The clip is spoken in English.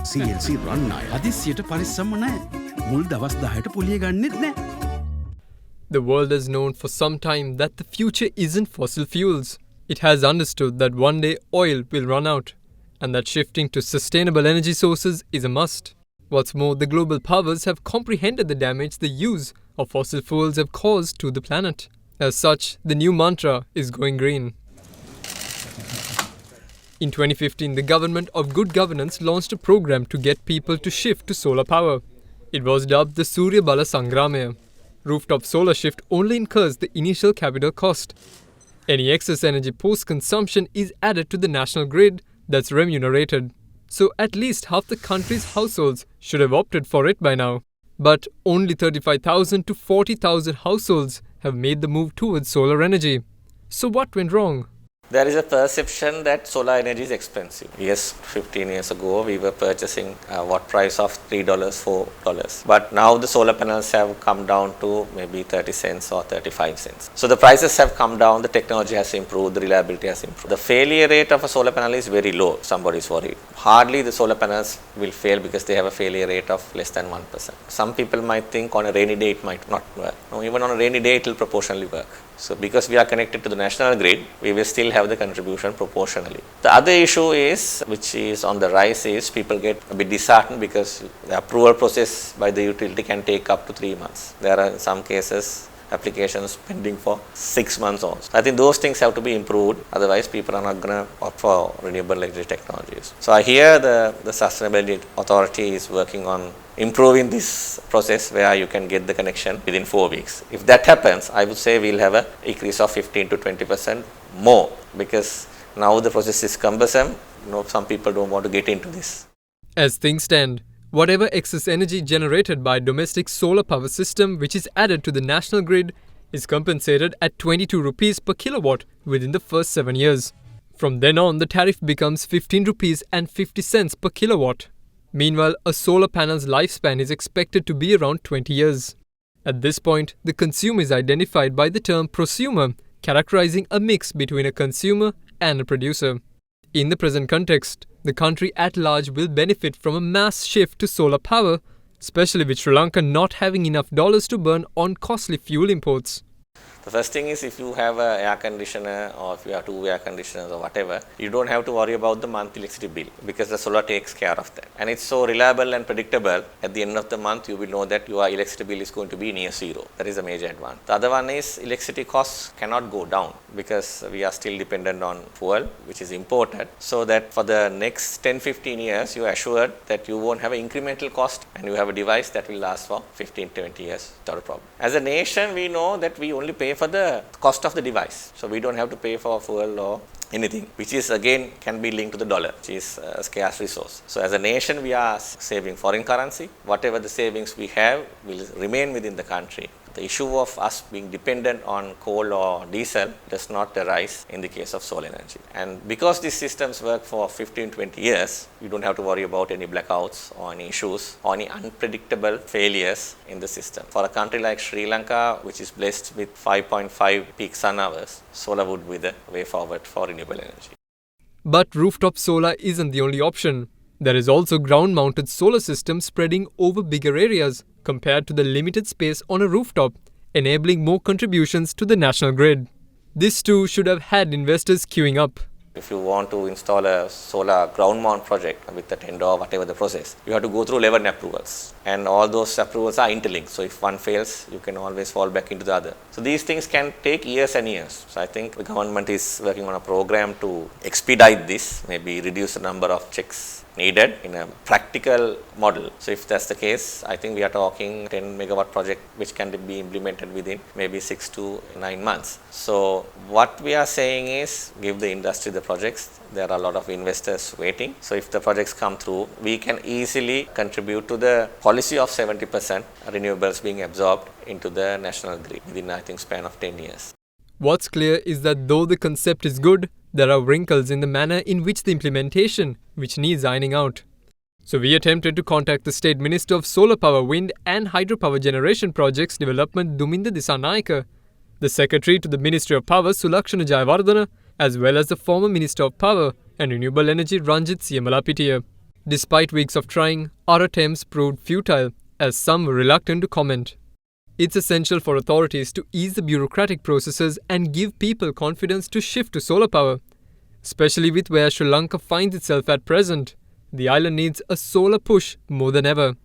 CNC run අය හදිස්සියට පරිස්සම්ම නැහැ. මුල් දවස් 10ට පොලිය ගන්නෙත් නැහැ. The world has known for some time that the future isn't fossil fuels. It has understood that one day oil will run out, and that shifting to sustainable energy sources is a must. What's more, the global powers have comprehended the damage the use of fossil fuels have caused to the planet. As such, the new mantra is going green. In 2015, the government of good governance launched a program to get people to shift to solar power. It was dubbed the Surya Bala Sangramaya. Rooftop solar shift only incurs the initial capital cost. Any excess energy post-consumption is added to the national grid that's remunerated. So at least half the country's households should have opted for it by now. But only 35,000 to 40,000 households have made the move towards solar energy. So what went wrong? There is a perception that solar energy is expensive. Yes, 15 years ago we were purchasing what price of $3, $4. But now the solar panels have come down to maybe 30 cents or 35 cents. So the prices have come down, the technology has improved, the reliability has improved. The failure rate of a solar panel is very low, somebody is worried. Hardly the solar panels will fail because they have a failure rate of less than 1%. Some people might think on a rainy day it might not work. No, even on a rainy day it will proportionally work. So because we are connected to the national grid, we will still have the contribution proportionally. The other issue is, which is on the rise, is people get a bit disheartened because the approval process by the utility can take up to 3 months. There are in some cases applications pending for 6 months also. I think those things have to be improved, otherwise people are not going to opt for renewable energy technologies. So I hear the Sustainability Authority is working on improving this process where you can get the connection within 4 weeks. If that happens, I would say we'll have an increase of 15 to 20% more, because now the process is cumbersome. Some people don't want to get into this. As things stand, whatever excess energy generated by domestic solar power system which is added to the national grid is compensated at 22 rupees per kilowatt within the first 7 years. From then on, the tariff becomes 15 rupees and 50 cents per kilowatt. Meanwhile, a solar panel's lifespan is expected to be around 20 years. At this point, the consumer is identified by the term prosumer, characterizing a mix between a consumer and a producer. In the present context, the country at large will benefit from a mass shift to solar power, especially with Sri Lanka not having enough dollars to burn on costly fuel imports. The first thing is, if you have an air conditioner or if you have 2 air conditioners or whatever, you don't have to worry about the monthly electricity bill because the solar takes care of that. And it's so reliable and predictable, at the end of the month you will know that your electricity bill is going to be near zero. That is a major advantage. The other one is electricity costs cannot go down because we are still dependent on fuel, which is imported. So that for the next 10-15 years, you are assured that you won't have an incremental cost and you have a device that will last for 15-20 years without a problem. As a nation, we know that we only pay for the cost of the device. So we don't have to pay for fuel or anything, which is again can be linked to the dollar, which is a scarce resource. So as a nation, we are saving foreign currency. Whatever the savings we have will remain within the country. The issue of us being dependent on coal or diesel does not arise in the case of solar energy. And because these systems work for 15-20 years, you don't have to worry about any blackouts or any issues or any unpredictable failures in the system. For a country like Sri Lanka, which is blessed with 5.5 peak sun hours, solar would be the way forward for renewable energy. But rooftop solar isn't the only option. There is also ground-mounted solar system spreading over bigger areas compared to the limited space on a rooftop, enabling more contributions to the national grid. This too should have had investors queuing up. If you want to install a solar ground mount project with a tender or whatever the process, you have to go through 11 approvals, and all those approvals are interlinked. So if one fails, you can always fall back into the other. So these things can take years and years. So I think the government is working on a program to expedite this, maybe reduce the number of checks needed in a practical model. So if that's the case, I think we are talking 10 megawatt project which can be implemented within maybe 6 to 9 months. So what we are saying is, give the industry the projects. There are a lot of investors waiting. So if the projects come through, we can easily contribute to the policy of 70% renewables being absorbed into the national grid within, I think, span of 10 years. What's clear is that though the concept is good, there are wrinkles in the manner in which the implementation, which needs ironing out. So we attempted to contact the State Minister of Solar Power, Wind and Hydropower Generation Projects Development, Duminda Dissanayaka, the Secretary to the Ministry of Power, Sulakshana Jayawardena, as well as the former Minister of Power and Renewable Energy, Ranjit Siyamalapitiya. Despite weeks of trying, our attempts proved futile, as some were reluctant to comment. It's essential for authorities to ease the bureaucratic processes and give people confidence to shift to solar power. Especially with where Sri Lanka finds itself at present, the island needs a solar push more than ever.